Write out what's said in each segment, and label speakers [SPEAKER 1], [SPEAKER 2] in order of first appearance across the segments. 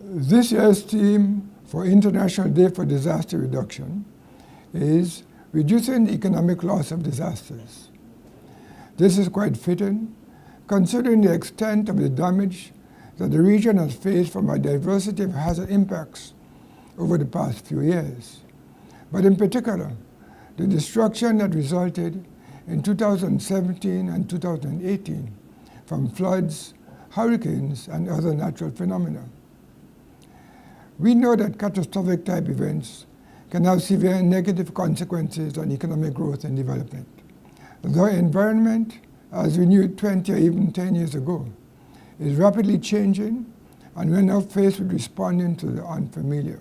[SPEAKER 1] This year's theme for International Day for Disaster Reduction is reducing the economic loss of disasters. This is quite fitting, considering the extent of the damage that the region has faced from a diversity of hazard impacts over the past few years, but in particular, the destruction that resulted in 2017 and 2018 from floods, hurricanes, and other natural phenomena. We know that catastrophic type events can have severe negative consequences on economic growth and development. The environment, as we knew it 20 or even 10 years ago, is rapidly changing, and we're now faced with responding to the unfamiliar.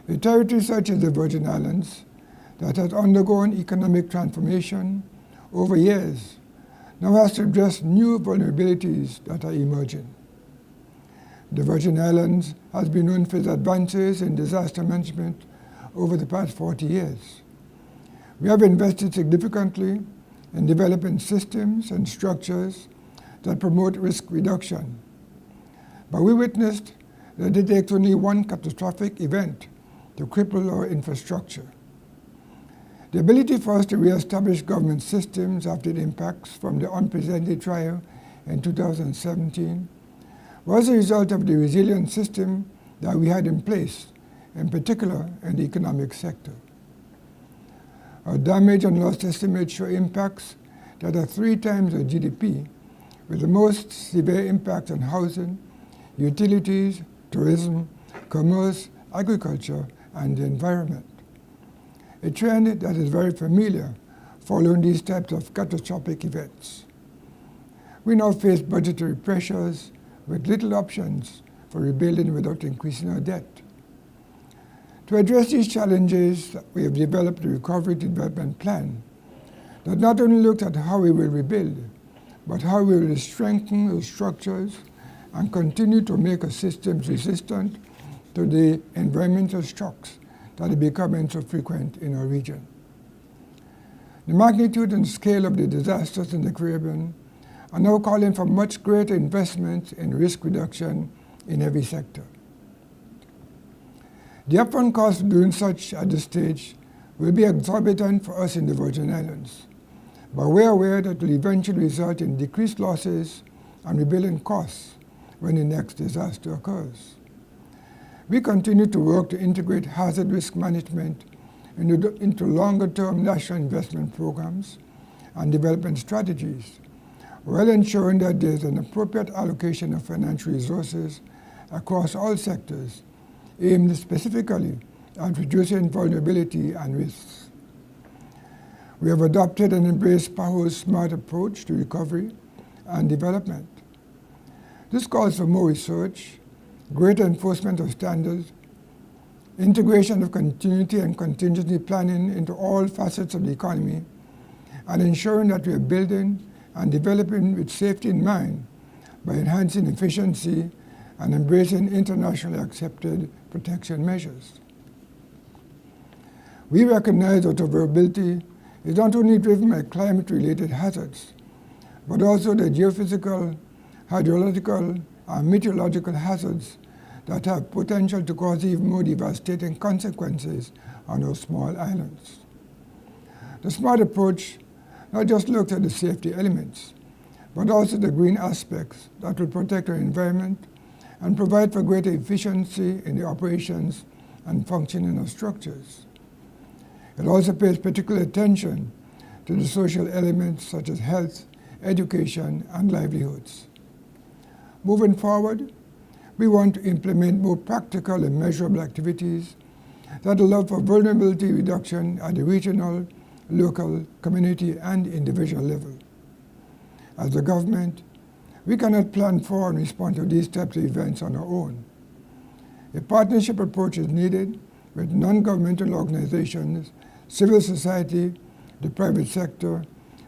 [SPEAKER 1] A territory such as the Virgin Islands that has undergone economic transformation over years now has to address new vulnerabilities that are emerging. The Virgin Islands has been known for its advances in disaster management over the past 40 years. We have invested significantly in developing systems and structures that promote risk reduction. But we witnessed that it takes only one catastrophic event to cripple our infrastructure. The ability for us to reestablish government systems after the impacts from the unprecedented trial in 2017 was a result of the resilient system that we had in place, in particular in the economic sector. Our damage and loss estimates show impacts that are 3 times our GDP, with the most severe impacts on housing, utilities, tourism, commerce, agriculture, and the environment. A trend that is very familiar following these types of catastrophic events. We now face budgetary pressures with little options for rebuilding without increasing our debt. To address these challenges, we have developed a recovery development plan that not only looks at how we will rebuild, but how we will strengthen our structures and continue to make our systems resistant to the environmental shocks that are becoming so frequent in our region. The magnitude and scale of the disasters in the Caribbean are now calling for much greater investment in risk reduction in every sector. The upfront cost of doing such at this stage will be exorbitant for us in the Virgin Islands, but we're aware that it will eventually result in decreased losses and rebuilding costs when the next disaster occurs. We continue to work to integrate hazard risk management into longer-term national investment programs and development strategies, while ensuring that there is an appropriate allocation of financial resources across all sectors, aimed specifically at reducing vulnerability and risks. We have adopted and embraced PAHO's SMART approach to recovery and development. This calls for more research, greater enforcement of standards, integration of continuity and contingency planning into all facets of the economy, and ensuring that we are building and developing with safety in mind by enhancing efficiency and embracing internationally accepted protection measures. We recognize that our vulnerability is not only driven by climate-related hazards, but also the geophysical, hydrological, and meteorological hazards that have potential to cause even more devastating consequences on our small islands. The SMART approach not just looks at the safety elements, but also the green aspects that will protect our environment and provide for greater efficiency in the operations and functioning of structures. It also pays particular attention to the social elements such as health, education, and livelihoods. Moving forward, we want to implement more practical and measurable activities that allow for vulnerability reduction at the regional, local, community, and individual level. As a government, we cannot plan for and respond to these types of events on our own. A partnership approach is needed with non-governmental organizations, civil society, the private sector,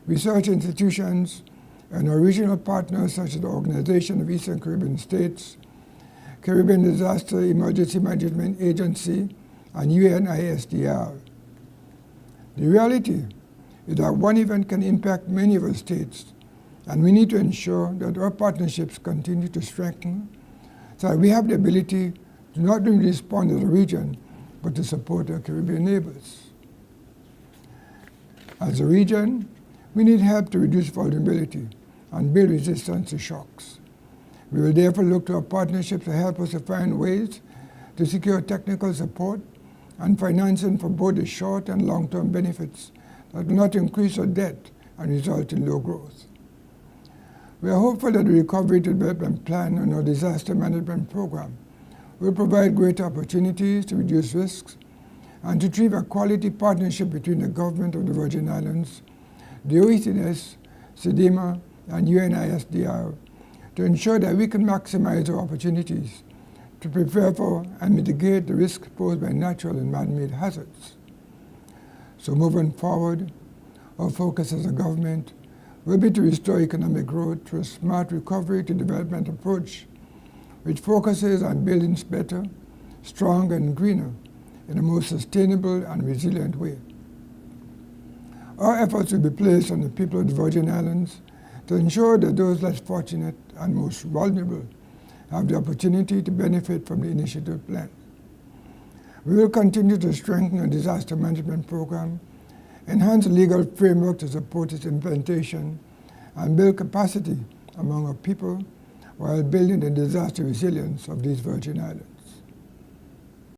[SPEAKER 1] research institutions, and our regional partners such as the Organization of Eastern Caribbean States, Caribbean Disaster Emergency Management Agency, and UNISDR. The reality is that one event can impact many of our states, and we need to ensure that our partnerships continue to strengthen so that we have the ability to not only respond as a region, but to support our Caribbean neighbors. As a region, we need help to reduce vulnerability and build resistance to shocks. We will therefore look to our partnerships to help us to find ways to secure technical support and financing for both the short and long-term benefits that will not increase our debt and result in low growth. We are hopeful that the Recovery to Development Plan and our disaster management program will provide greater opportunities to reduce risks and to achieve a quality partnership between the government of the Virgin Islands, the OECS, SEDIMA, and UNISDR to ensure that we can maximize our opportunities to prepare for and mitigate the risks posed by natural and man-made hazards. So moving forward, our focus as a government will be to restore economic growth through a smart recovery to development approach, which focuses on building better, stronger, and greener in a more sustainable and resilient way. Our efforts will be placed on the people of the Virgin Islands to ensure that those less fortunate and most vulnerable have the opportunity to benefit from the initiative plan. We will continue to strengthen our disaster management program, enhance the legal framework to support its implementation, and build capacity among our people while building the disaster resilience of these Virgin Islands.